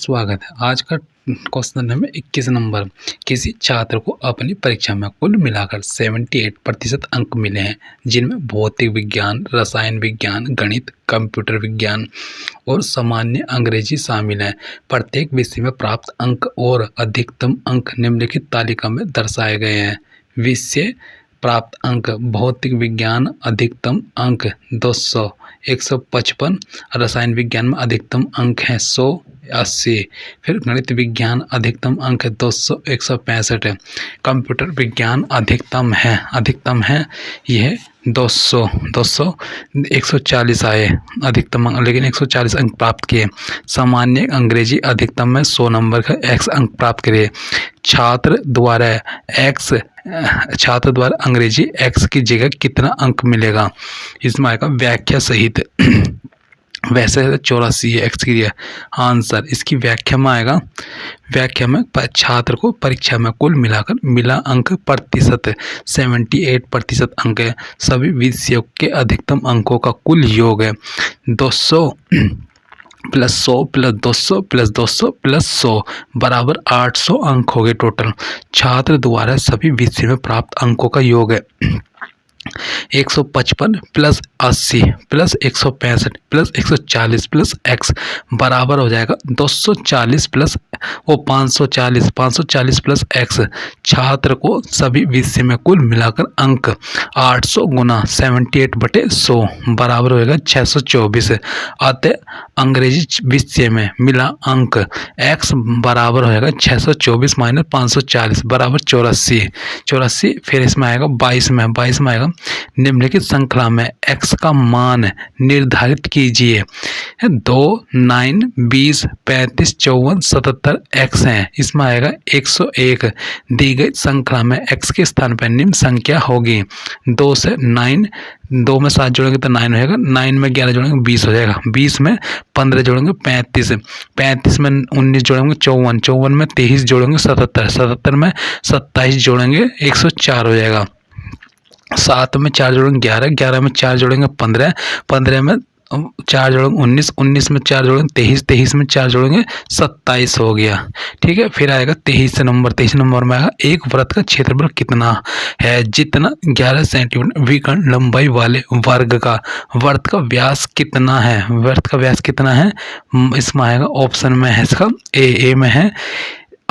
स्वागत है। आज का क्वेश्चन है 21 नंबर। किसी छात्र को अपनी परीक्षा में कुल मिलाकर 78% अंक मिले हैं, जिनमें भौतिक विज्ञान, रसायन विज्ञान, गणित, कंप्यूटर विज्ञान और सामान्य अंग्रेजी शामिल हैं। प्रत्येक विषय में प्राप्त अंक और अधिकतम अंक निम्नलिखित तालिका में दर्शाए गए हैं। विषय प्राप्त अंक: भौतिक विज्ञान अधिकतम अंक 200 155, रसायन विज्ञान में अधिकतम अंक हैं 180, फिर गणित विज्ञान अधिकतम अंक है 200 165, कंप्यूटर विज्ञान अधिकतम है यह 200 140 आए अधिकतम अंक, लेकिन 140 अंक प्राप्त किए। सामान्य अंग्रेजी अधिकतम में 100 नंबर का x अंक प्राप्त करे। छात्र द्वारा अंग्रेजी x की जगह कितना अंक मिलेगा? इसमें आएगा व्याख्या सहित। वैसे 84 है x की आंसर। इसकी व्याख्या में आएगा, व्याख्या में छात्र को परीक्षा में कुल मिलाकर मिला अंक प्रतिशत 78% अंक है। सभी विषयों के अधिकतम अंकों का कुल योग है 200 प्लस 100 प्लस 200 प्लस 200 प्लस 100 बराबर 800 अंक हो गए टोटल। छात्र द्वारा सभी विषय में प्राप्त अंकों का योग है 155 plus 80 plus 165 plus 140 plus x बराबर हो जाएगा 240 प्लस 540 प्लस x। छात्र को सभी विषय में कुल मिलाकर अंक 800 गुना 78/100 बराबर होगा 624। अतः अंग्रेजी विषय में मिला अंक x बराबर होगा 624 माइनस 540 बराबर 84। फिर इसमें आएगा 22 में आएगा निम्नलिखित श्रृंखला में x का मान निर्धारित कीजिए। 2 9 20 35 54 77 x है। इसमें आएगा 101। दी गई श्रृंखला में x के स्थान पर निम्न संख्या होगी। 2 से 9, 2 में 7 जोड़ेंगे तो 9 होगा, 9 में 11 जोड़ेंगे 20 हो जाएगा, 20 में 15 जोड़ेंगे 35, 35 में 19 जोड़ेंगे 54, 54 में 23 जोड़ेंगे 77, 77 में 27 जोड़ेंगे 104 हो जाएगा। 7 में 4 जोड़ेंगे 11, 11 में 4 जोड़ेंगे 15, 15 में 4 जोड़ेंगे 19, 19 में 4 जोड़ेंगे 23, 23 में 4 जोड़ेंगे 27 हो गया। ठीक है, फिर आएगा 23 नंबर में आएगा एक वृत्त का क्षेत्रफल कितना है? जितना 11 सेंटीमीटर विकर्ण लंबाई वाले वर्ग का वृत्त का व्यास कितना है? वृत्त का व्यास कितना है? इसमें आएगा ऑप्शन में है इसका ए में है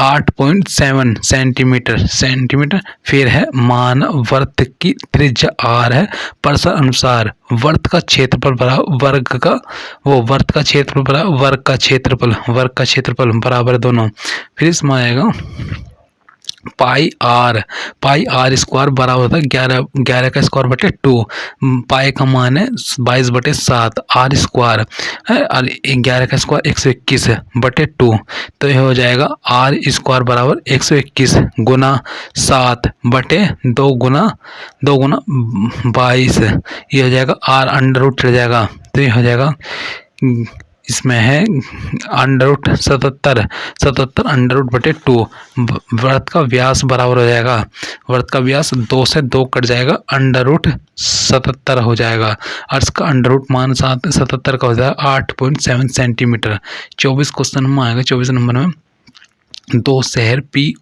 8.7 सेंटीमीटर। फिर है मान वृत्त की त्रिज्या r है, प्रश्न अनुसार वृत्त का क्षेत्रफल बराबर वर्ग का क्षेत्रफल बराबर दोनों। फिर इसमें आएगा पाई आर स्क्वायर बराबर होता है 11 का स्क्वायर बटे 2। पाई का मान है 22/7, आर स्क्वायर है और 11 का स्क्वायर 121 बटे 2, तो यह हो जाएगा आर स्क्वायर बराबर 121 गुना 7 बटे 2 गुना 22, ये हो जाएगा आर अंडर रूट चढ़ जाएगा, तो ये हो जाएगा इसमें है अंडर रूट 77 अंडर रूट बटे 2। वृत्त का व्यास बराबर हो जाएगा, वृत्त का व्यास 2 से 2 कट जाएगा, अंडर रूट 77 हो जाएगा और इसका अंडर रूट मान 77 का हो जाएगा 8.7 सेंटीमीटर। 24 क्वेश्चन में आएगा। 24 नंबर में 2 शहर P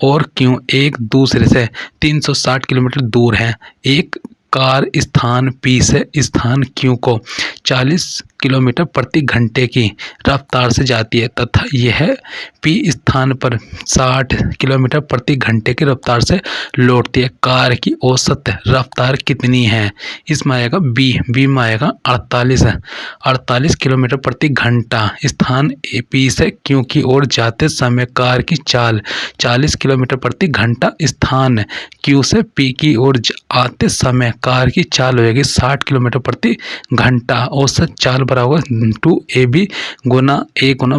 और Q एक दूसरे से 360 किलोमीटर दूर हैं। एक कार स्थान P से स्थान Q को 40 किलोमीटर प्रति घंटे की रफ्तार से जाती है तथा यह P स्थान पर 60 किलोमीटर प्रति घंटे की रफ्तार से लौटती है। कार की औसत रफ्तार कितनी है? इसमें आएगा बी में आएगा 48 किलोमीटर प्रति घंटा। स्थान P से Q की ओर जाते समय कार की चाल 40 किलोमीटर प्रति घंटा। स्थान Q से P की ओर आते समय कार की चाल होगी 60 किलोमीटर प्रति घंटा। औसत चाल बराबर 2AB Guna A Guna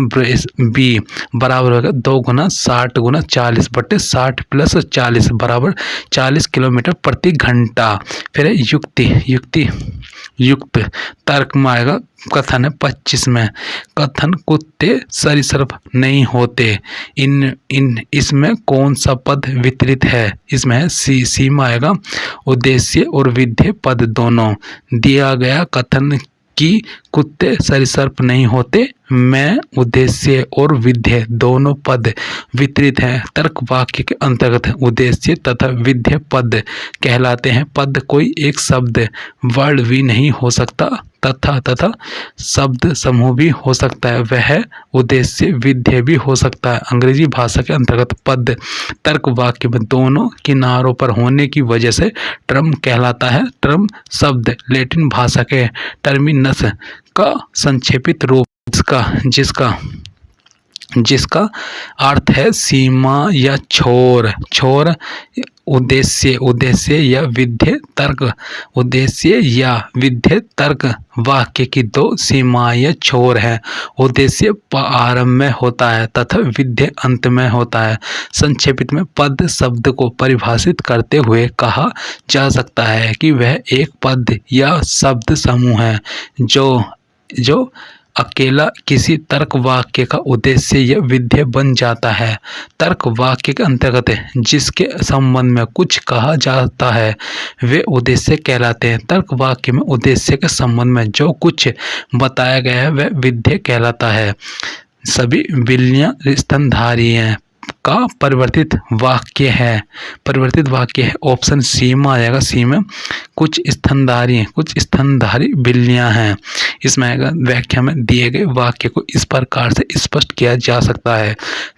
B बराबर होगा 2 गुना 60 गुना 40 बटे 60 प्लस 40 बराबर 40 किलोमीटर प्रति घंटा। फिर युक्त तर्क में आएगा कथन है 25 में। कथन कुत्ते सरीसृप नहीं होते, इसमें कौन सा पद वितरित है? इसमें है सी में आएगा उद्देश्य और विधेय पद दोनों। दिया गया कथन कि कुत्ते सरीसृप नहीं होते। मैं, उद्देश्य और विधेय दोनों पद वितरित हैं। तर्क वाक्य के अंतर्गत उद्देश्य तथा विधेय पद कहलाते हैं। पद कोई एक शब्द वर्ड भी नहीं हो सकता तथा शब्द समूह भी हो सकता है। वह उद्देश्य विधेय भी हो सकता है। अंग्रेजी भाषा के अंतर्गत पद तर्क वाक्य में दोनों किनारों पर होने की वजह से टर्म कहलाता है। टर्म शब्द लैटिन भाषा के टर्मिनस का संक्षेपित रूप जिसका अर्थ है सीमा या छोर। उद्देश्य या विधेय तर्क। उद्देश्य या विधेय तर्क वाक्य की दो सीमा या छोर है। उद्देश्य आरंभ में होता है तथा विधेय अंत में होता है। संक्षेपित में पद शब्द को परिभाषित करते हुए कहा जा सकता है कि वह एक पद या शब्द समूह है जो अकेला किसी तर्क वाक्य का उद्देश्य या विधेय बन जाता है। तर्क वाक्य के अंतर्गत जिसके संबंध में कुछ कहा जाता है वे उद्देश्य कहलाते हैं। तर्क वाक्य में उद्देश्य के संबंध में जो कुछ बताया गया है वह विधेय कहलाता है। सभी बिल्लियां स्तनधारी हैं का परिवर्तित वाक्य है ऑप्शन सी में आ जाएगा। सी में कुछ स्तनधारी बिल्लियां हैं। इसमें आएगा व्याख्या में दिए गए वाक्य को इस प्रकार से स्पष्ट किया जा सकता है।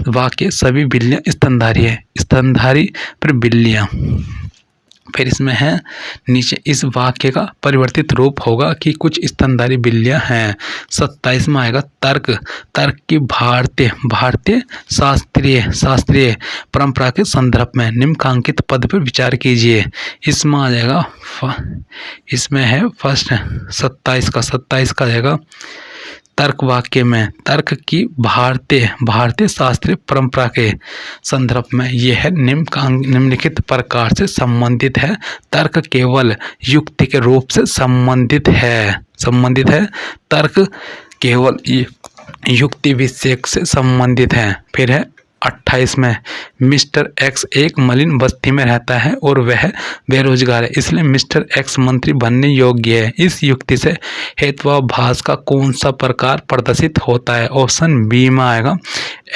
वाक्य सभी बिल्लियां स्तनधारी है। स्तनधारी पर बिल्लियां। फिर इसमें है नीचे इस वाक्य का परिवर्तित रूप होगा कि कुछ स्तनधारी बिल्लियां हैं। 27 में आएगा तर्क की भारतीय शास्त्रीय परंपरा के संदर्भ में निम्नलिखित पद पर विचार कीजिए। इसमें आ जाएगा इसमें है फर्स्ट 27 का जाएगा तर्क वाक्य में तर्क की भारतीय शास्त्रीय परंपरा के संदर्भ में यह निम्नलिखित प्रकार से संबंधित है। तर्क केवल युक्ति के रूप से संबंधित है। तर्क केवल युक्ति विषयक से संबंधित है। फिर है 28 में मिस्टर एक्स एक मलिन बस्ती में रहता है और वह बेरोजगार है, इसलिए मिस्टर एक्स मंत्री बनने योग्य है। इस युक्ति से हेत्वाभास का कौन सा प्रकार प्रदर्शित होता है? ऑप्शन बी में आएगा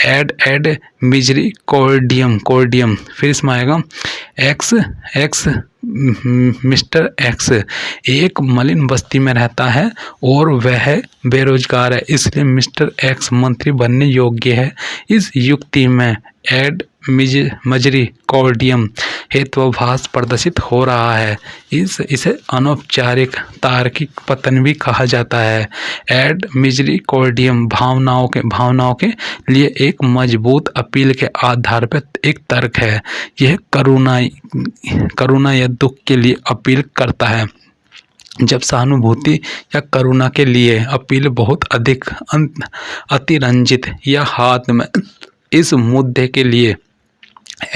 एड मिजरिकॉर्डियम। फिर इसमें आएगा एक्स मिस्टर एक्स एक मलिन बस्ती में रहता है और वह बेरोजगार है, इसलिए मिस्टर एक्स मंत्री बनने योग्य है। इस युक्ति में एड मिजरिकॉर्डियम हेत्वाभास प्रदर्शित हो रहा है। इसे अनौपचारिक तार्किक पतन भी कहा जाता है। एड मिजरिकॉर्डियम भावनाओं के लिए एक मजबूत अपील के आधार पर एक तर्क है। यह करुणा या दुख के लिए अपील करता है। जब सहानुभूति या करुणा के लिए अपील बहुत अधिक अतिरंजित या हाथ में इस मुद्दे के लिए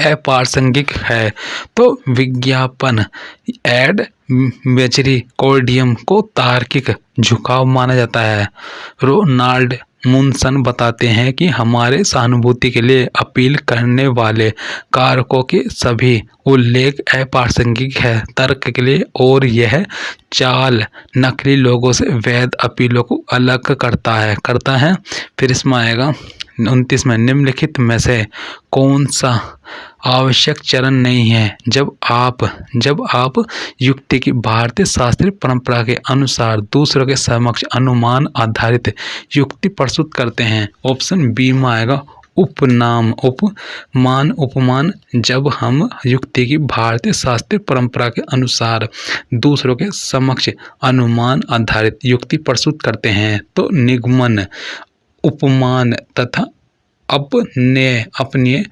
अप्रासंगिक है तो विज्ञापन एड मिजरिकॉर्डियम को तार्किक झुकाव माना जाता है। रोनाल्ड मुनसन बताते हैं कि हमारे सहानुभूति के लिए अपील करने वाले कारकों के सभी उल्लेख अप्रासंगिक है तर्क के लिए, और यह चाल नकली लोगों से वैध अपीलों को अलग करता है। फिर इसमें आएगा 29 में निम्नलिखित में से कौन सा आवश्यक चरण नहीं है जब आप युक्ति की भारतीय शास्त्रीय परंपरा के अनुसार दूसरों के समक्ष अनुमान आधारित युक्ति प्रस्तुत करते हैं। ऑप्शन बी में आएगा उपमान। जब हम युक्ति की भारतीय शास्त्रीय परंपरा के अनुसार दूसरों के समक्ष अनुमान आधारित युक्ति प्रस्तुत करते हैं तो निगमन, उपमान तथा अपने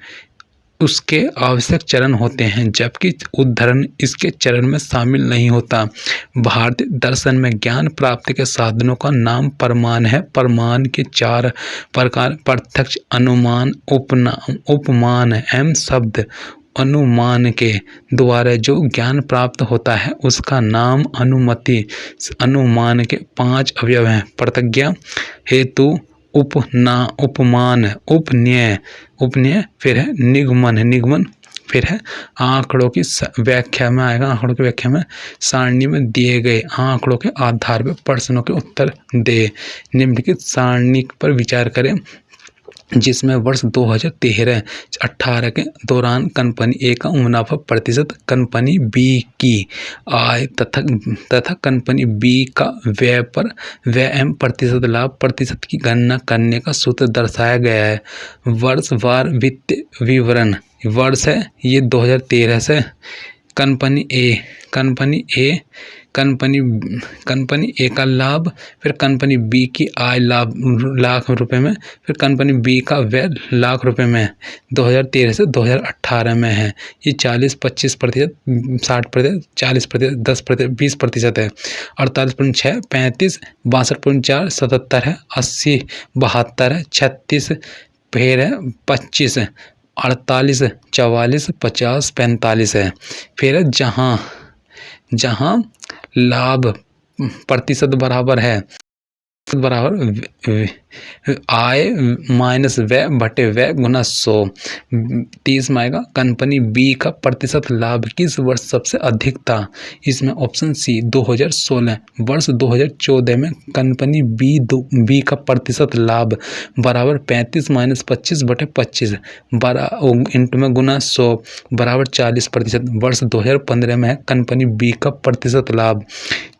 उसके आवश्यक चरण होते हैं, जबकि उद्धरण इसके चरण में शामिल नहीं होता। भारतीय दर्शन में ज्ञान प्राप्ति के साधनों का नाम प्रमाण है। प्रमाण के 4 प्रकार प्रत्यक्ष, अनुमान, उपमान एवं शब्द। अनुमान के द्वारा जो ज्ञान प्राप्त होता है उसका नाम अनुमति। अनुमान के 5 अवयव हैं: प्रतिज्ञा, हेतु, उपमान, उपनय, फिर है निगमन फिर है आंकड़ों की व्याख्या में आएगा। आंकड़ों की व्याख्या में सारणी में दिए गए आंकड़ों के आधार पर प्रश्नों के उत्तर दे। निम्नलिखित सारणी पर विचार करें जिसमें वर्ष 2013-18 के दौरान कंपनी ए का मुनाफा प्रतिशत, कंपनी बी की आय तथा कंपनी बी का व्यय पर व्यय एवं प्रतिशत लाभ प्रतिशत की गणना करने का सूत्र दर्शाया गया है। वर्षवार वित्तीय विवरण वर्ष है ये 2013 से। कंपनी ए का लाभ, फिर कंपनी बी की आय लाख रुपए में, फिर कंपनी बी का व्यय लाख रुपए में 2013 से 2018 में है। ये 40-25%, 60%, 40%, 10%, 20% है। 48.6, 35, 62.4, 77 है, 80, 72 है, 36, फिर है 25, 48, 44, 50, 45 है। फिर जहाँ लाभ प्रतिशत बराबर आय माइनस व्यय बटे व्यय गुना 100। 30 में आएगा कंपनी बी का प्रतिशत लाभ किस वर्ष सबसे अधिक था। इसमें ऑप्शन सी 2016। वर्ष 2014 में कंपनी बी का प्रतिशत लाभ बराबर 35 माइनस 25 बटे 25 इंटू में गुना 100 बराबर 40%। वर्ष 2015 में है कंपनी बी का प्रतिशत लाभ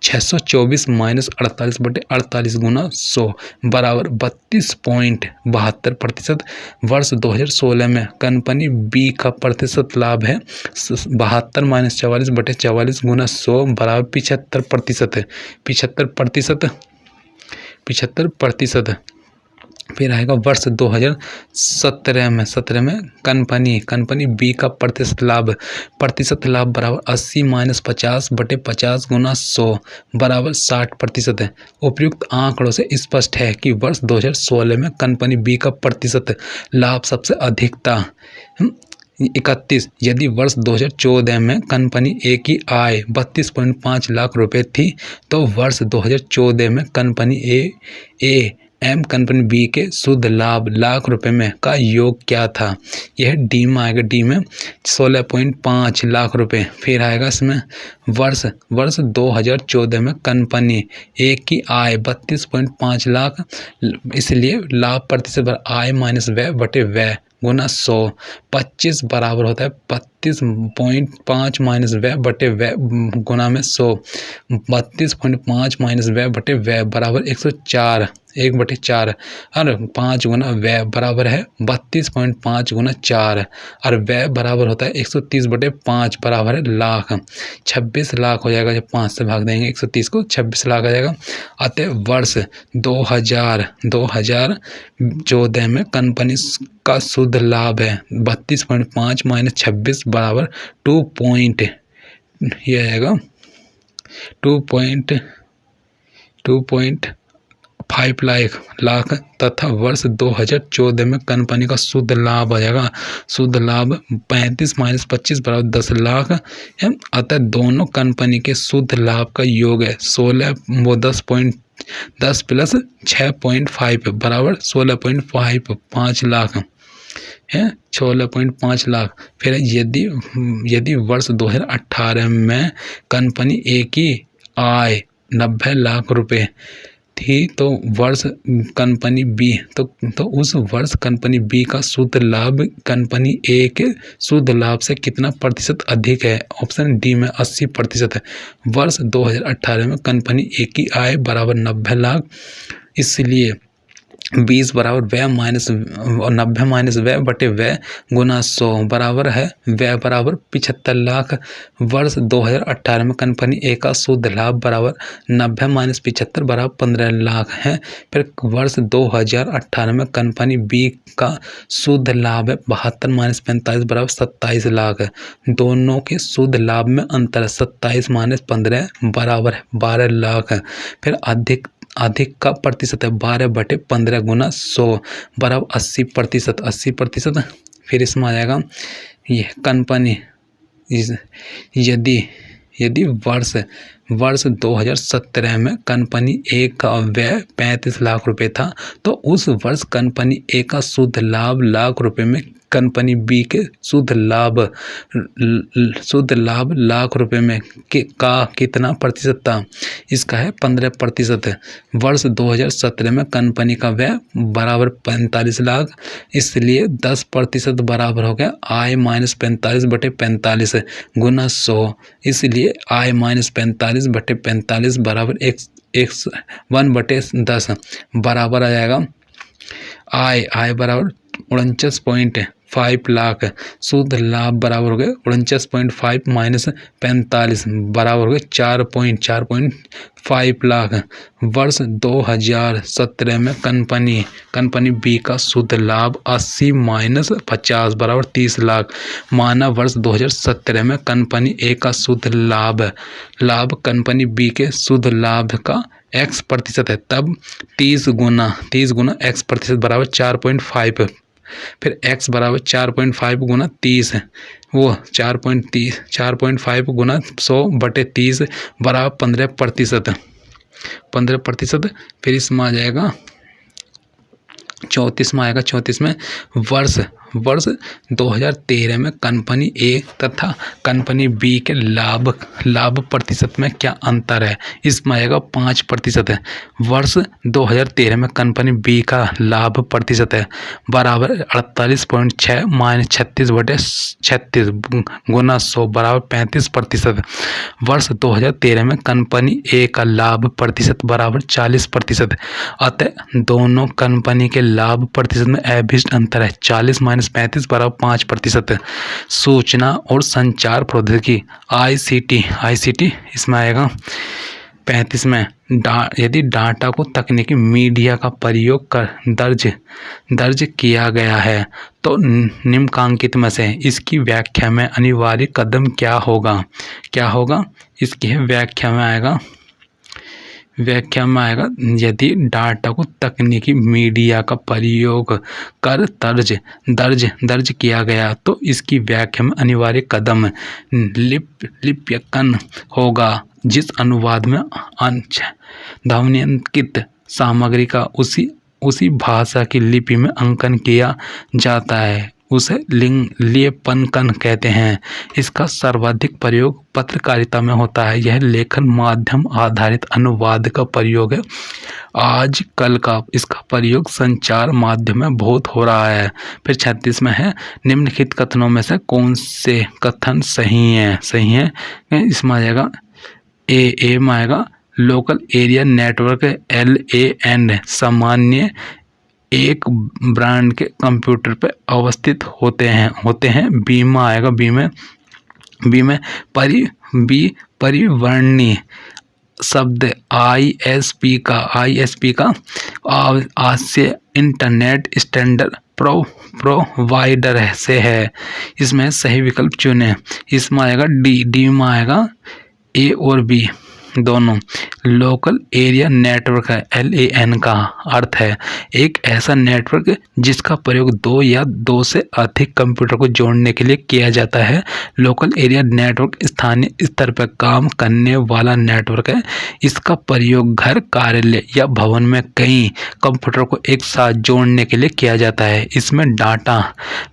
624 माइनस 48 बटे 48 गुना 100 बराबर 32.72%। वर्ष 2016 में कंपनी बी का प्रतिशत लाभ है 72 माइनस 44 बटे 44 गुना 100 बराबर 75%। 75%। फिर आएगा वर्ष 2017 में कंपनी बी का प्रतिशत लाभ बराबर 80 माइनस 50 बटे 50 गुना 100 बराबर 60% है। उपयुक्त आंकड़ों से स्पष्ट है कि वर्ष 2016 में कंपनी बी का प्रतिशत लाभ सबसे अधिक था। 31 यदि वर्ष 2014 में कंपनी ए की आय 32.5 लाख रुपए थी तो वर्ष 2014 में कंपनी ए एम कंपनी बी के शुद्ध लाभ लाख रुपए में का योग क्या था। यह डी में आएगा। डी में 16.5 लाख रुपए। फिर आएगा इसमें वर्ष 2014 में कंपनी ए की आय 32.5 लाख, इसलिए लाभ प्रतिशत आय माइनस व्यय बटे व्यय गुना 100। 25 बराबर होता है 32.5 माइनस व्यय बटे व्यय गुना में 100। 32.5 माइनस व्यय बटे व्यय बराबर 104, 1/4 और 5 गुना व्यय बराबर है 32.5 गुना 4 और व्यय बराबर होता है 130/5 बराबर है लाख। 26 लाख हो जाएगा जब 5 से भाग देंगे 130 को, 26 लाख आ जाएगा। अतः वर्ष 2014 में कंपनी का शुद्ध लाभ है 32.5 माइनस 26 बराबर 2.5 लाख तथा वर्ष 2014 में कंपनी का शुद्ध लाभ आ जाएगा। शुद्ध लाभ 35 माइनस 25 बराबर 10 लाख है। अतः दोनों कंपनी के शुद्ध लाभ का योग है 10 प्लस 6.5 बराबर 16.5 लाख है 16.5 लाख। फिर यदि वर्ष 2018 में कंपनी ए की आय 90 लाख रुपए थी तो वर्ष कंपनी बी तो उस वर्ष कंपनी बी का शुद्ध लाभ कंपनी ए के शुद्ध लाभ से कितना प्रतिशत अधिक है। ऑप्शन डी में 80% है। वर्ष 2018 में कंपनी ए की आय बराबर 90 लाख, इसलिए 20 बराबर व्यय माइनस 90 माइनस व्यय बटे व्यय गुना 100 बराबर है व्यय बराबर 75 लाख। वर्ष 2018 में कंपनी ए का शुद्ध लाभ बराबर 90 माइनस 75 बराबर 15 लाख है। फिर वर्ष 2018 में कंपनी बी का शुद्ध लाभ है 72 माइनस 45 बराबर 27 लाख है। दोनों के शुद्ध लाभ में अंतर 27 माइनस 15 बराबर है 12 लाख है। फिर अधिक का प्रतिशत है 12/15 गुना 100 बराबर 80%। फिर इसमें आ जाएगा ये कंपनी यदि वर्ष 2017 में कंपनी ए का व्यय 35 लाख रुपए था तो उस वर्ष कंपनी ए का शुद्ध लाभ लाख रुपए में कंपनी बी के शुद्ध लाभ लाख रुपए में का कितना प्रतिशत था? इसका है 15%। वर्ष 2017 में कंपनी का व्यय बराबर 45 लाख, इसलिए 10% बराबर हो गया आय माइनस 45/45 गुना 100, इसलिए आय माइनस 45/45 बराबर 1/10 बराबर आ जाएगा आय बराबर 49.5 लाख, शुद्ध लाभ बराबर हो गए 49.5 माइनस 45 बराबर हो गए 4.5 लाख। वर्ष 2017 में कंपनी बी का शुद्ध लाभ 80 माइनस 50 बराबर 30 लाख। माना वर्ष 2017 में कंपनी ए का शुद्ध लाभ कंपनी बी के शुद्ध लाभ का x% है, तब 30 गुना x% बराबर 4.5, फिर x बराबर 4.5 गुना 30, वो 4.5 गुना 100/30 बराबर 15%। फिर इसमें आ जाएगा 34 में आएगा। 34 में वर्ष 2013 में कंपनी ए तथा कंपनी बी के लाभ प्रतिशत में क्या अंतर है? इसमें आएगा 5%। वर्ष 2013 में कंपनी बी का लाभ प्रतिशत है बराबर 48.6 माइनस 36/36 गुना 100 बराबर 35%। वर्ष 2013 में कंपनी ए का लाभ प्रतिशत बराबर 40%। अतः दोनों कंपनी के लाभ प्रतिशत में अभिष्ट अंतर है 40 माइनस 35 बराबर 5%। सूचना और संचार प्रौद्योगिकी ICT इसमें आएगा 35 में यदि डाटा को तकनीकी मीडिया का प्रयोग कर दर्ज किया गया है तो निम्नलिखित में से इसकी व्याख्या में अनिवार्य कदम क्या होगा? इसकी व्याख्या में आएगा यदि डाटा को तकनीकी मीडिया का प्रयोग कर दर्ज किया गया तो इसकी व्याख्या में अनिवार्य कदम लिप्यंकन होगा, जिस अनुवाद में ध्वन्यांकित सामग्री का उसी भाषा की लिपि में अंकन किया जाता है उसे लिप्यंकन कहते हैं। इसका सर्वाधिक प्रयोग पत्रकारिता में होता है। यह लेखन माध्यम आधारित अनुवाद का प्रयोग है। आजकल का इसका प्रयोग संचार माध्यम में बहुत हो रहा है। फिर 36 में है निम्नलिखित कथनों में से कौन से कथन सही है? इसमें आ जाएगा ए में आएगा लोकल एरिया नेटवर्क LAN सामान्य एक ब्रांड के कंप्यूटर पर अवस्थित होते हैं। बी में आएगा बी में परिवर्णी शब्द ISP का आशय इंटरनेट स्टैंडर्ड प्रोवाइडर से है। इसमें सही विकल्प चुने। इसमें आएगा डी में आएगा ए और बी दोनों। लोकल एरिया नेटवर्क है LAN का अर्थ है एक ऐसा नेटवर्क जिसका प्रयोग 2 या 2 से अधिक कंप्यूटर को जोड़ने के लिए किया जाता है। लोकल एरिया नेटवर्क स्थानीय स्तर पर काम करने वाला नेटवर्क है। इसका प्रयोग घर, कार्यालय या भवन में कई कंप्यूटर को एक साथ जोड़ने के लिए किया जाता है। इसमें डाटा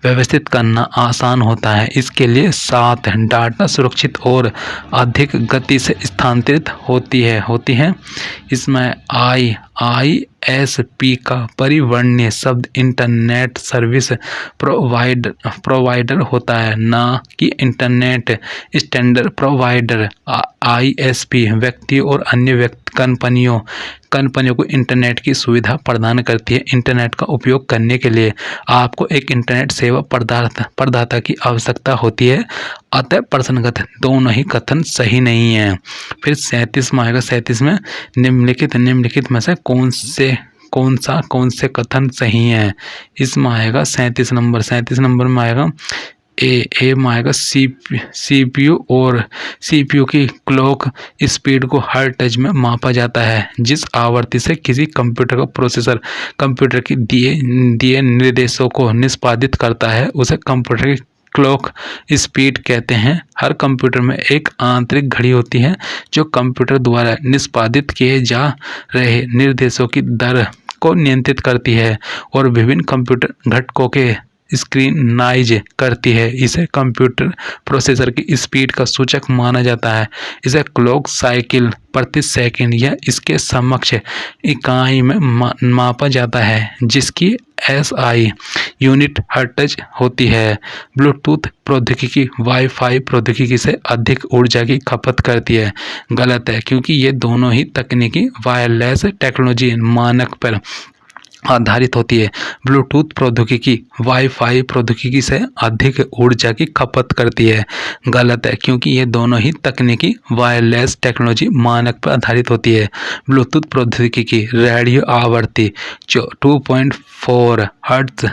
व्यवस्थित करना आसान होता है। इसके लिए साथ डाटा सुरक्षित और अधिक गति से स्थानांतरित होती है। इसमें ISP का परिवर्ण्य शब्द इंटरनेट सर्विस प्रोवाइडर होता है, न कि इंटरनेट स्टैंडर्ड प्रोवाइडर। ISP व्यक्ति और अन्य कंपनियों को इंटरनेट की सुविधा प्रदान करती है। इंटरनेट का उपयोग करने के लिए आपको एक इंटरनेट सेवा प्रदाता की आवश्यकता होती है। अतः प्रश्नगत दोनों ही कथन सही नहीं है। फिर 37 में आएगा। 37 में निम्नलिखित में से कौन से कथन सही है? इसमें आएगा 37 नंबर में आएगा ए में आएगा CPU और CPU की क्लॉक स्पीड को हर्ट्ज में मापा जाता है। जिस आवृत्ति से किसी कंप्यूटर का प्रोसेसर कंप्यूटर की दिए निर्देशों को निष्पादित करता है उसे कंप्यूटर की क्लॉक स्पीड कहते हैं। हर कंप्यूटर में एक आंतरिक घड़ी होती है जो कंप्यूटर द्वारा निष्पादित किए जा रहे निर्देशों की दर को नियंत्रित करती है और विभिन्न कंप्यूटर घटकों के स्क्रीनाइज करती है। इसे कंप्यूटर प्रोसेसर की स्पीड का सूचक माना जाता है। इसे क्लॉक साइकिल प्रति सेकंड या इसके समकक्ष इकाई में मापा जाता है, जिसकी एसआई यूनिट हर्ट्ज होती है। ब्लूटूथ प्रौद्योगिकी वाईफाई प्रौद्योगिकी से अधिक ऊर्जा की खपत करती है। गलत है, क्योंकि ये दोनों ही तकनीकी वायरलेस टेक्नोलॉजी मानक पर आधारित होती है। ब्लूटूथ प्रौद्योगिकी वाईफाई प्रौद्योगिकी से अधिक ऊर्जा की खपत करती है। गलत है, क्योंकि ये दोनों ही तकनीकी वायरलेस टेक्नोलॉजी मानक पर आधारित होती है। ब्लूटूथ प्रौद्योगिकी रेडियो आवृत्ति 2.4 हर्ट्ज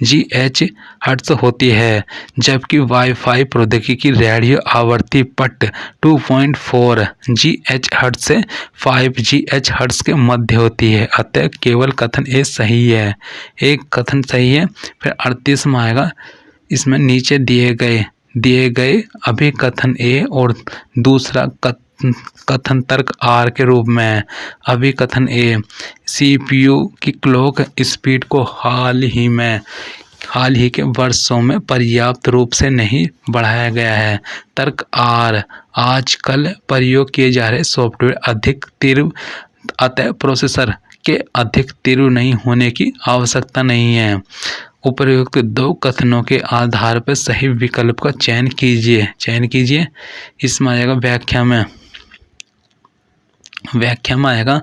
GHz हर्ट्ज होती है, जबकि वाईफाई प्रौद्योगिकी रेडियो आवृत्ति पट 2.4 GHz हर्ट्ज से 5 GHz हर्ट्ज के मध्य होती है। अतः केवल कथन ए सही है। एक कथन सही है। फिर 38 में आएगा, इसमें नीचे दिए गए अभिकथन ए और दूसरा कथन तर्क आर के रूप में है। अभिकथन ए, CPU की क्लॉक स्पीड को हाल ही के वर्षों में पर्याप्त रूप से नहीं बढ़ाया गया है। तर्क आर, आजकल प्रयोग किए जा रहे सॉफ्टवेयर अधिक तीव्र, अतः प्रोसेसर के अधिक तीव्र नहीं होने की आवश्यकता नहीं है। उपर्युक्त दो कथनों के आधार पर सही विकल्प का चयन कीजिए। इसमें आएगा व्याख्या में आएगा,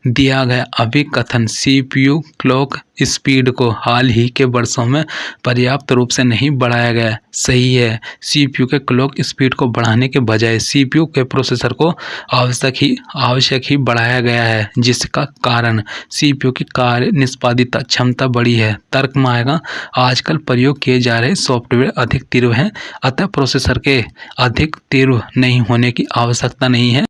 दिया गया अभिकथन CPU क्लॉक स्पीड को हाल ही के वर्षों में पर्याप्त रूप से नहीं बढ़ाया गया सही है। CPU के क्लॉक स्पीड को बढ़ाने के बजाय CPU के प्रोसेसर को आवश्यक ही बढ़ाया गया है, जिसका कारण CPU की कार्य निष्पादिता क्षमता बढ़ी है। तर्क में आएगा, आजकल प्रयोग किए जा रहे सॉफ्टवेयर अधिक तीव्र हैं, अतः प्रोसेसर के अधिक तीव्र नहीं होने की आवश्यकता नहीं है।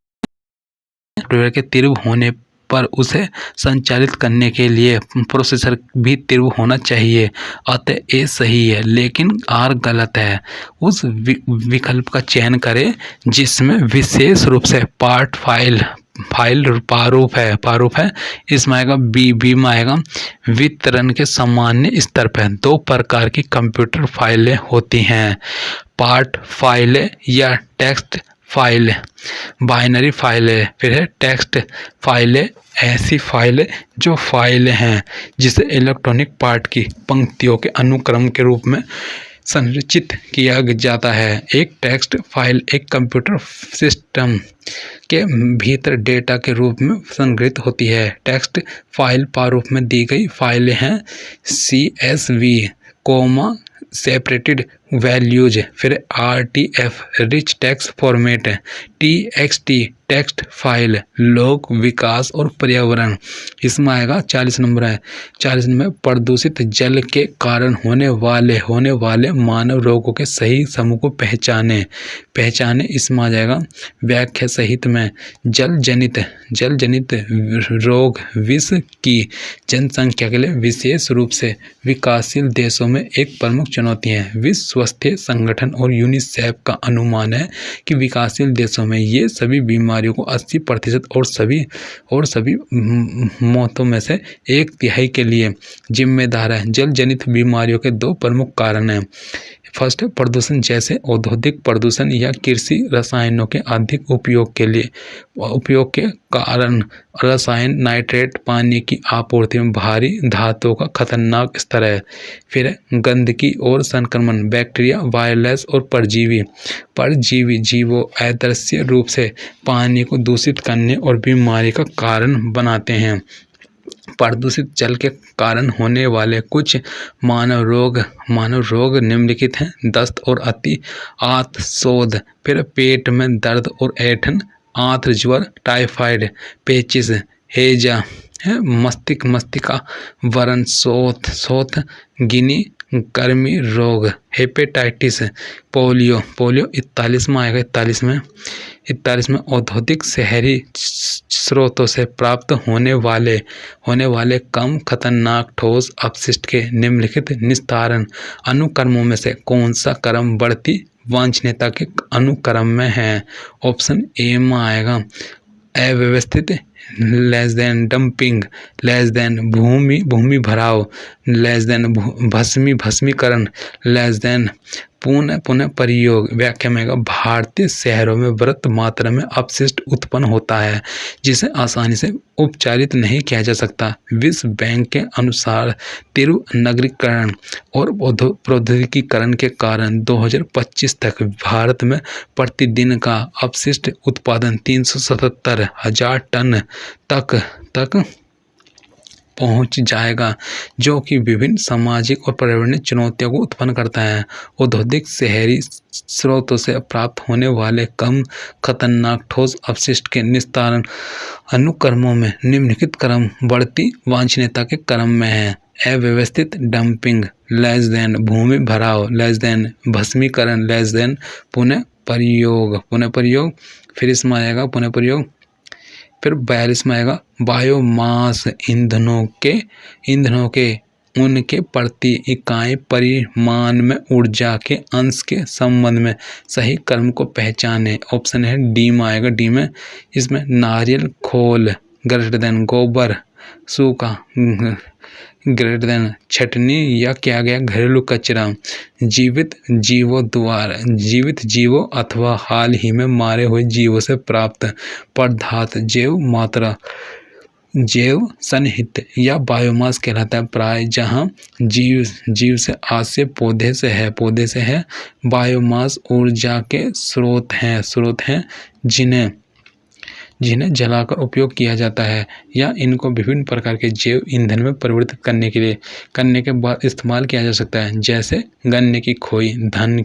सॉफ्टवेयर के तीव्र होने पर उसे संचालित करने के लिए प्रोसेसर भी तीव्र होना चाहिए। अतः ए सही है, लेकिन आर गलत है। उस विकल्प का चयन करें जिसमें विशेष रूप से पार्ट फाइल प्रारूप है। इसमें आएगा बी में आएगा, वितरण के सामान्य स्तर पर दो प्रकार की कंप्यूटर फाइलें होती हैं, पार्ट फाइलें या टेक्स्ट फाइल, बाइनरी फाइलें। फिर है टेक्स्ट फाइलें, ऐसी फाइलें जो फाइलें हैं जिसे इलेक्ट्रॉनिक पार्ट की पंक्तियों के अनुक्रम के रूप में संरचित किया जाता है। एक टेक्स्ट फाइल एक कंप्यूटर सिस्टम के भीतर डेटा के रूप में संग्रहित होती है। टेक्स्ट फाइल प्रारूप में दी गई फाइलें हैं CSV, सेपरेटेड वैल्यूज, फिर RTF rich text format, TXT text file, लोक विकास और पर्यावरण। इसमें आएगा 40 नंबर है। 40 में प्रदूषित जल के कारण होने वाले मानव रोगों के सही समूह को पहचाने। इसमें आ जाएगा व्याख्या सहित में, जल जनित रोग विश्व की जनसंख्या के लिए विशेष रूप से विकासशील देशों में एक प्रमुख चुनौती है। विश्व स्वास्थ्य संगठन और यूनिसेफ का अनुमान है कि विकासशील देशों में ये सभी बीमारियों को 80% और सभी मौतों में से 1/3 के लिए जिम्मेदार है। जल जनित बीमारियों के दो प्रमुख कारण हैं। फर्स्ट है प्रदूषण, जैसे औद्योगिक प्रदूषण या कृषि रसायनों के अधिक उपयोग के कारण रसायन, नाइट्रेट, पानी की आपूर्ति में भारी धातुओं का खतरनाक स्तर है। फिर है गंदगी और संक्रमण, बैक्टीरिया, वायरस और परजीवी जीवों अदृश्य रूप से पानी को दूषित करने और बीमारी का कारण बनाते हैं। प्रदूषित जल के कारण होने वाले कुछ मानव रोग निम्नलिखित हैं, दस्त और आंतशोथ, फिर पेट में दर्द और ऐंठन, आंत्र ज्वर, टाइफाइड, पेचिश, हैजा, मस्तिष्का वरण, शोथ, गिनी गर्मी रोग, हेपेटाइटिस, पोलियो 41 में आएगा। 41 में औद्योगिक शहरी स्रोतों से प्राप्त होने वाले कम खतरनाक ठोस अपशिष्ट के निम्नलिखित निस्तारण अनुक्रमों में से कौन सा क्रम बढ़ती वांछनीयता के अनुक्रम में है? ऑप्शन ए में आएगा अव्यवस्थित less than dumping, less than भूमि भराव, लेस देन भस्मीकरण, लेस देन पुनः प्रयोग। व्याख्या में भारतीय शहरों में वृहत मात्रा में अपशिष्ट उत्पन्न होता है जिसे आसानी से उपचारित नहीं किया जा सकता। विश्व बैंक के अनुसार तीव्र नगरीकरण और प्रौद्योगिकीकरण के कारण 2025 तक भारत में प्रतिदिन का अपशिष्ट उत्पादन 377,000 टन तक पहुंच जाएगा, जो कि विभिन्न सामाजिक और पर्यावरणीय चुनौतियों को उत्पन्न करता है। औद्योगिक शहरी स्रोतों से प्राप्त होने वाले कम खतरनाक ठोस अपशिष्ट के निस्तारण अनुक्रमों में निम्नलिखित क्रम बढ़ती वांछनीयता के क्रम में है। अव्यवस्थित डंपिंग, लेस देन भूमि भराव, लेस देन भस्मीकरण, लेस देन पुनः प्रयोग। फिर इसमें आएगा पुनः प्रयोग। फिर 42 में आएगा बायोमास ईंधनों के उनके प्रति इकाई परिमाण में ऊर्जा के अंश के संबंध में सही क्रम को पहचाने। ऑप्शन है डी में आएगा। डी में इसमें नारियल खोल ग्रेटर देन गोबर सूखा ग्रेटर देन छटनी या किया गया घरेलू कचरा, जीवित जीवों अथवा हाल ही में मारे हुए जीवों से प्राप्त पदार्थ जैव सन्निहित या बायोमास कहलाता है। प्राय जहाँ जीव से आशय पौधे से है। बायोमास ऊर्जा के स्रोत हैं जिन्हें जलाकर उपयोग किया जाता है या इनको विभिन्न प्रकार के जैव ईंधन में परिवर्तित करने के बाद इस्तेमाल किया जा सकता है, जैसे गन्ने की खोई, धान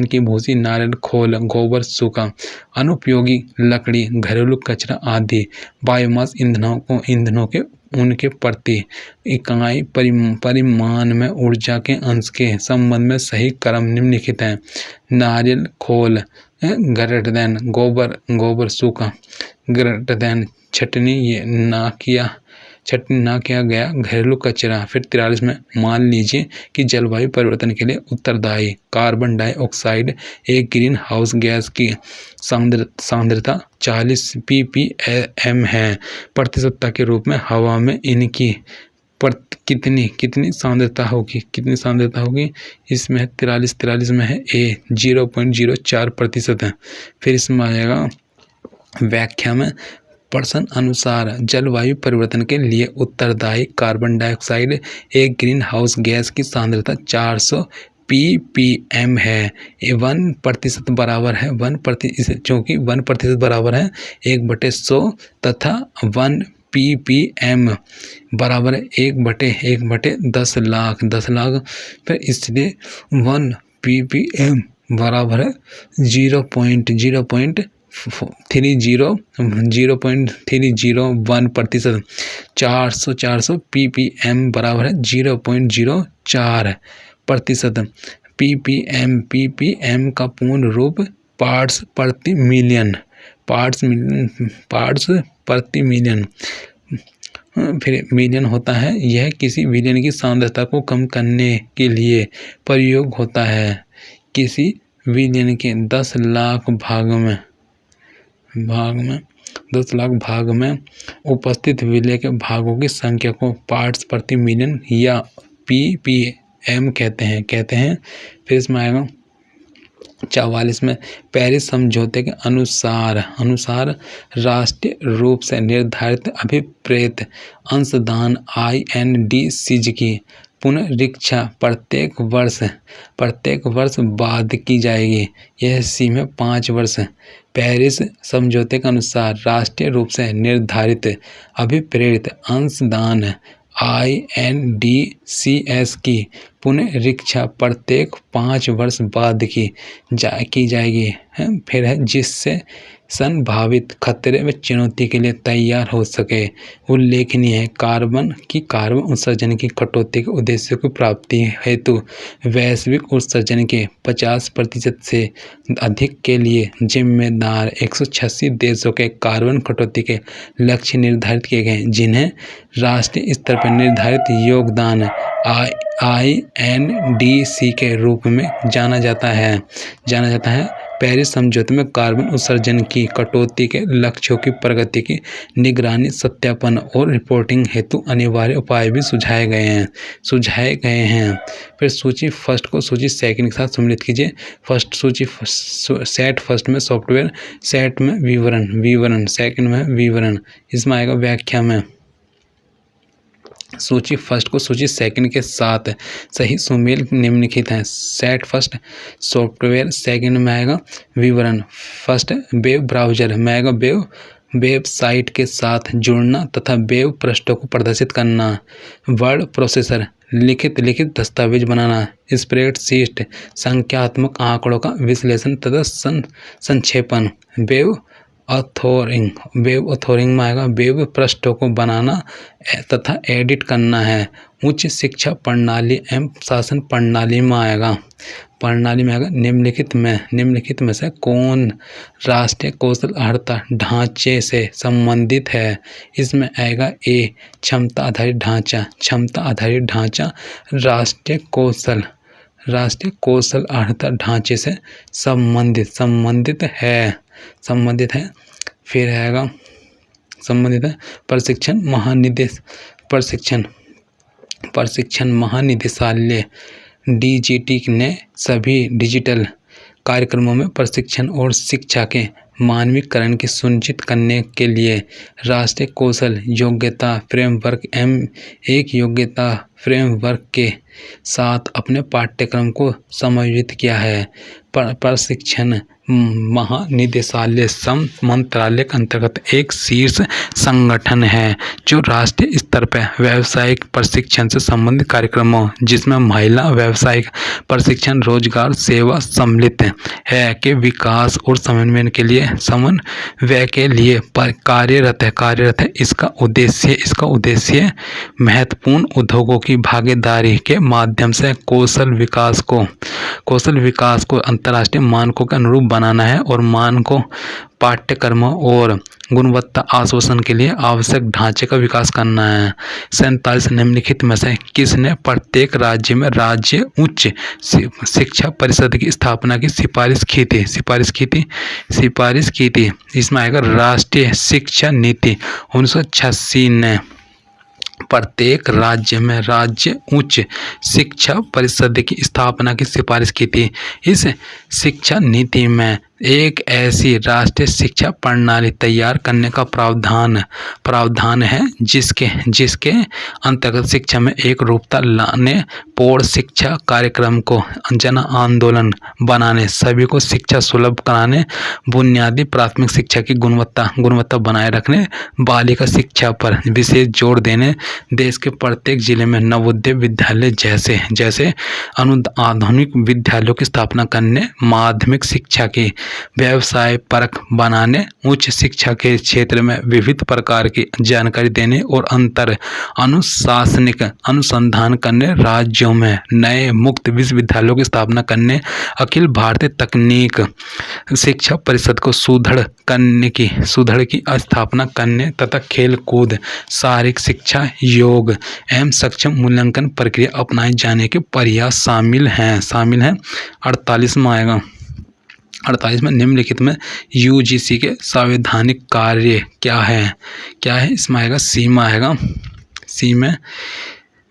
की भूसी, नारियल खोल, गोबर सूखा, अनुपयोगी लकड़ी, घरेलू कचरा आदि। बायोमास ईंधनों के उनके प्रति इकाई परिमाण में ऊर्जा के अंश के संबंध में सही क्रम निम्नलिखित है। नारियल खोल ग्रेटर देन गोबर सूखा ग्रेटर देन छटनी ना किया गया घरेलू कचरा। फिर 43 में मान लीजिए कि जलवायु परिवर्तन के लिए उत्तरदायी कार्बन डाइऑक्साइड एक ग्रीन हाउस गैस की सांद्रता 40 ppm है। प्रति सप्ताह के रूप में हवा में इनकी कितनी सांद्रता होगी। इसमें 43 में है ए 0.04% है। फिर इसमें आएगा व्याख्या में प्रश्न अनुसार जलवायु परिवर्तन के लिए उत्तरदायी कार्बन डाइऑक्साइड एक ग्रीन हाउस गैस की सांद्रता 400 ppm है। 1% बराबर है 1%, क्योंकि 1% बराबर है 1/100 तथा 1 ppm बराबर है 1/10 लाख। फिर इसलिए 1 ppm बराबर है 0.030 0.301%। 400 ppm बराबर है 0.04%। ppm का पूर्ण रूप पार्ट्स प्रति मिलियन फिर मिलियन होता है। यह किसी विलयन की सांद्रता को कम करने के लिए प्रयोग होता है। किसी विलयन के 10 लाख भाग में उपस्थित विलय के भागों की संख्या को पार्ट्स प्रति मिलियन या ppm कहते हैं। फिर इसमें आएगा 44 में पेरिस समझौते के अनुसार राष्ट्रीय रूप से निर्धारित अभिप्रेत अंशदान INDCs की पुनरीक्षा प्रत्येक वर्ष बाद की जाएगी। यह सीमा 5 वर्ष। पेरिस समझौते के अनुसार राष्ट्रीय रूप से निर्धारित अभिप्रेत अंशदान INDCs की पुनरीक्षा प्रत्येक 5 वर्ष बाद की जाएगी। फिर है जिससे संभावित खतरे व चुनौती के लिए तैयार हो सके। उल्लेखनीय है कार्बन उत्सर्जन की कटौती के उद्देश्य की प्राप्ति हेतु वैश्विक उत्सर्जन के 50% से अधिक के लिए जिम्मेदार 186 देशों के कार्बन कटौती के लक्ष्य निर्धारित किए गए, जिन्हें राष्ट्रीय स्तर पर निर्धारित योगदान INDC के रूप में जाना जाता है। पेरिस समझौते में कार्बन उत्सर्जन की कटौती के लक्ष्यों की प्रगति की निगरानी, सत्यापन और रिपोर्टिंग हेतु अनिवार्य उपाय भी सुझाए गए हैं। फिर सूची फर्स्ट को सूची सेकंड के साथ सम्मिलित कीजिए। फर्स्ट सूची सेट फर्स्ट में सॉफ्टवेयर, सेट में विवरण, सेकंड में विवरण, इसमें आएगा व्याख्या में। सूची फर्स्ट को सूची सेकंड के साथ सही सुमेल निम्नलिखित है। सेट फर्स्ट सॉफ्टवेयर, सेकंड में आएगा विवरण। फर्स्ट वेब ब्राउज़र में आएगा वेबसाइट के साथ जुड़ना तथा वेब पृष्ठों को प्रदर्शित करना। वर्ड प्रोसेसर लिखित दस्तावेज बनाना। स्प्रेडशीट संख्यात्मक आंकड़ों का विश्लेषण तथा संक्षेपण। वेब ऑथोरिंग में आएगा वेब पृष्ठों को बनाना तथा एडिट करना है। उच्च शिक्षा प्रणाली एवं शासन प्रणाली में आएगा निम्नलिखित में से कौन राष्ट्रीय कौशल अर्हता ढांचे से संबंधित है। इसमें आएगा ए क्षमता आधारित ढांचा राष्ट्रीय कौशल अर्हता ढांचे से संबंधित है। फिर आएगा संबंधित है प्रशिक्षण महानिदेशालय DGT ने सभी डिजिटल कार्यक्रमों में प्रशिक्षण और शिक्षा के मानवीकरण की सुनिश्चित करने के लिए राष्ट्रीय कौशल योग्यता फ्रेमवर्क एक योग्यता फ्रेमवर्क के साथ अपने पाठ्यक्रम को समायोजित किया है। प्रशिक्षण महानिदेशालय श्रम मंत्रालय के अंतर्गत एक शीर्ष संगठन है जो राष्ट्रीय स्तर पर व्यावसायिक प्रशिक्षण से संबंधित कार्यक्रमों, जिसमें महिला व्यावसायिक प्रशिक्षण, रोजगार सेवा सम्मिलित है, के विकास और समन्वय के लिए कार्यरत है। इसका उद्देश्य महत्वपूर्ण उद्योगों की भागीदारी के माध्यम से कौशल विकास को अंतर्राष्ट्रीय मानकों के अनुरूप बनाना है और मानकों, पाठ्यक्रमों और गुणवत्ता आश्वासन के लिए आवश्यक ढांचे का विकास करना है। 47 निम्नलिखित में से किसने प्रत्येक राज्य में राज्य उच्च शिक्षा परिषद की स्थापना की सिफारिश की थी। इसमें आएगा राष्ट्रीय शिक्षा नीति 1986 ने प्रत्येक राज्य में राज्य उच्च शिक्षा परिषद की स्थापना की सिफारिश की थी। इस शिक्षा नीति में एक ऐसी राष्ट्रीय शिक्षा प्रणाली तैयार करने का प्रावधान है जिसके अंतर्गत शिक्षा में एक रूपता लाने, पूर्ण शिक्षा कार्यक्रम को जन आंदोलन बनाने, सभी को शिक्षा सुलभ कराने, बुनियादी प्राथमिक शिक्षा की गुणवत्ता बनाए रखने, बालिका शिक्षा पर विशेष जोर देने, देश के प्रत्येक जिले में नवोदय विद्यालय जैसे आधुनिक विद्यालयों की स्थापना करने, माध्यमिक शिक्षा की व्यवसाय परख बनाने, उच्च शिक्षा के क्षेत्र में विविध प्रकार की जानकारी देने और अंतर अनुशासनिक अनुसंधान करने, राज्यों में नए मुक्त विश्वविद्यालयों की स्थापना करने, अखिल भारतीय तकनीक शिक्षा परिषद को सुदृढ़ की स्थापना करने तथा खेल कूद, शारीरिक शिक्षा, योग एवं सक्षम मूल्यांकन प्रक्रिया अपनाए जाने के प्रयास शामिल हैं। 48 में आएगा 48 में निम्नलिखित में UGC के संवैधानिक कार्य क्या है। इसमें आएगा सी में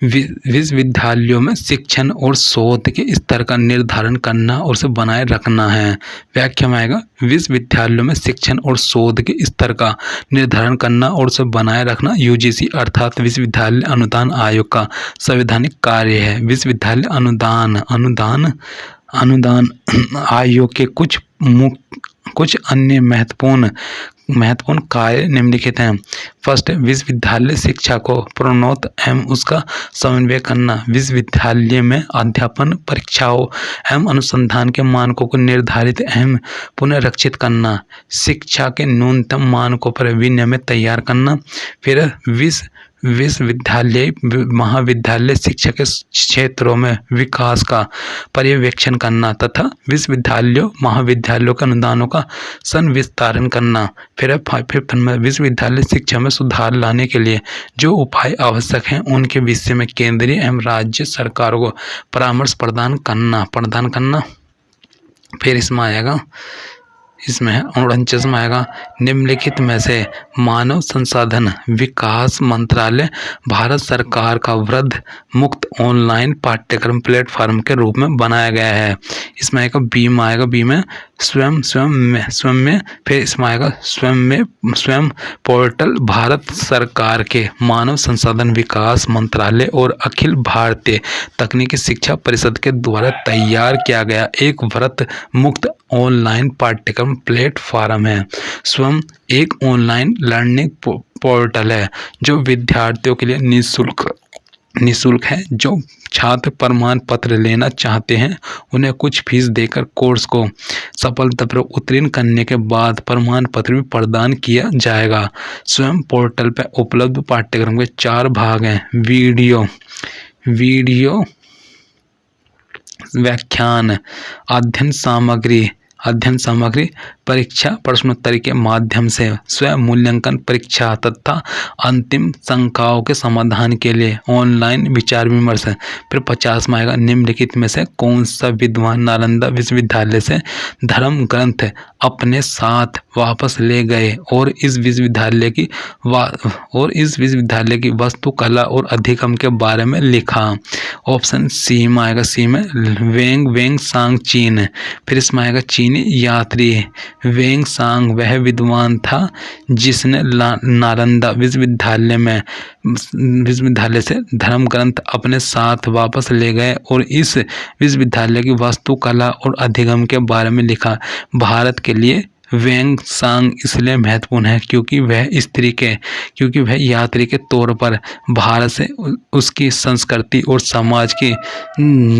विश्वविद्यालयों में शिक्षण और शोध के स्तर का निर्धारण करना और उसे बनाए रखना है। व्याख्या में आएगा विश्वविद्यालयों में शिक्षण और शोध के स्तर का निर्धारण करना और उसे बनाए रखना UGC अर्थात विश्वविद्यालय अनुदान आयोग का संवैधानिक कार्य है। विश्वविद्यालय अनुदान आयोग के कुछ अन्य महत्वपूर्ण कार्य निम्नलिखित हैं। फर्स्ट, विश्वविद्यालय शिक्षा को प्रोन्नत एवं उसका समन्वय करना, विश्वविद्यालय में अध्यापन, परीक्षाओं एवं अनुसंधान के मानकों को निर्धारित एवं पुनरीक्षित करना, शिक्षा के न्यूनतम मानकों पर विनियमित तैयार करना। फिर विश्वविद्यालय महाविद्यालय शिक्षा के क्षेत्रों में विकास का पर्यवेक्षण करना तथा विश्वविद्यालयों महाविद्यालयों के अनुदानों का संविस्तारण करना। फिर विश्वविद्यालय शिक्षा में सुधार लाने के लिए जो उपाय आवश्यक हैं उनके विषय में केंद्रीय एवं राज्य सरकारों को परामर्श प्रदान करना। फिर इसमें है 49 में आएगा, निम्नलिखित में से मानव संसाधन विकास मंत्रालय भारत सरकार का वृद्ध मुक्त ऑनलाइन पाठ्यक्रम प्लेटफॉर्म के रूप में बनाया गया है। इसमें आएगा बी में, बी में स्वयं में, फिर इसमें आएगा स्वयं पोर्टल भारत सरकार के मानव संसाधन विकास मंत्रालय और अखिल भारतीय तकनीकी शिक्षा परिषद के द्वारा तैयार किया गया एक वृत्त मुक्त ऑनलाइन पाठ्यक्रम प्लेटफॉर्म है। स्वयं एक ऑनलाइन लर्निंग पोर्टल है जो विद्यार्थियों के लिए निःशुल्क है। जो छात्र प्रमाण पत्र लेना चाहते हैं उन्हें कुछ फीस देकर कोर्स को सफलतापूर्वक उत्तीर्ण करने के बाद प्रमाण पत्र भी प्रदान किया जाएगा। स्वयं पोर्टल पर उपलब्ध पाठ्यक्रम के 4 भाग हैं, वीडियो व्याख्यान, अध्ययन सामग्री, परीक्षा प्रश्नोत्तरी के माध्यम से स्वयं मूल्यांकन परीक्षा तथा अंतिम शंकाओं के समाधान के लिए ऑनलाइन विचार विमर्श। फिर 50 में आएगा, निम्नलिखित में से कौन सा विद्वान नालंदा विश्वविद्यालय से धर्म ग्रंथ अपने साथ वापस ले गए और इस विश्वविद्यालय की वास्तुकला और अधिगम के बारे में लिखा। ऑप्शन सी में आएगा, सी में वेंग सांग चीन। फिर इसमें आएगा चीनी यात्री वेंग सांग वह विद्वान था जिसने नालंदा विश्वविद्यालय से धर्म ग्रंथ अपने साथ वापस ले गए और इस विश्वविद्यालय की वास्तुकला और अधिगम के बारे में लिखा। भारत के लिए वेंग सांग इसलिए महत्वपूर्ण है क्योंकि वह यात्री के तौर पर भारत से उसकी संस्कृति और समाज की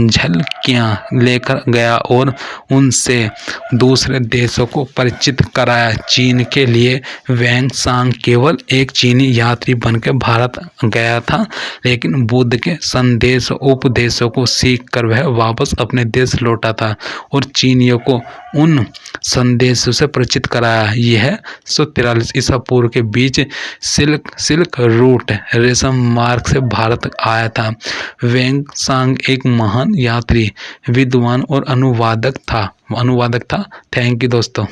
झलकियां लेकर गया और उनसे दूसरे देशों को परिचित कराया। चीन के लिए वेंग सांग केवल एक चीनी यात्री बनकर भारत गया था, लेकिन बुद्ध के संदेश उपदेशों को सीखकर वह वापस अपने देश लौटा था और चीनियों को उन संदेशों से परिचित कराया। यह 143 ईसा पूर्व के बीच सिल्क रूट रेशम मार्ग से भारत आया था। वेंग सांग एक महान यात्री, विद्वान और अनुवादक था। थैंक यू दोस्तों।